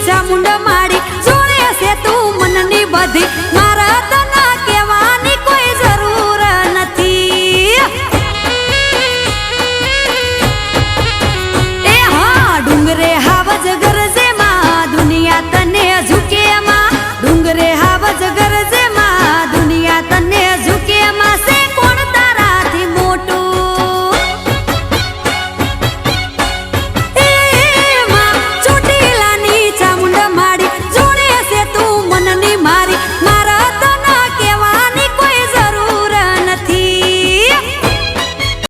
ચામુંડ માડી જોડે છે તું મનની બધી મારા તને કહેવાની કોઈ જરૂર નથી એ હા ડુંગરે હાવજ ગરજે માં દુનિયા તને ઝુકે માં ડુંગરે હાવજ ગરજે માં દુનિયા તને ઝુકે માં સે કોણ તારાથી મોટું એ માં ચોટીલાની ચામુંડ માડી જોડે છે તું મનની મારી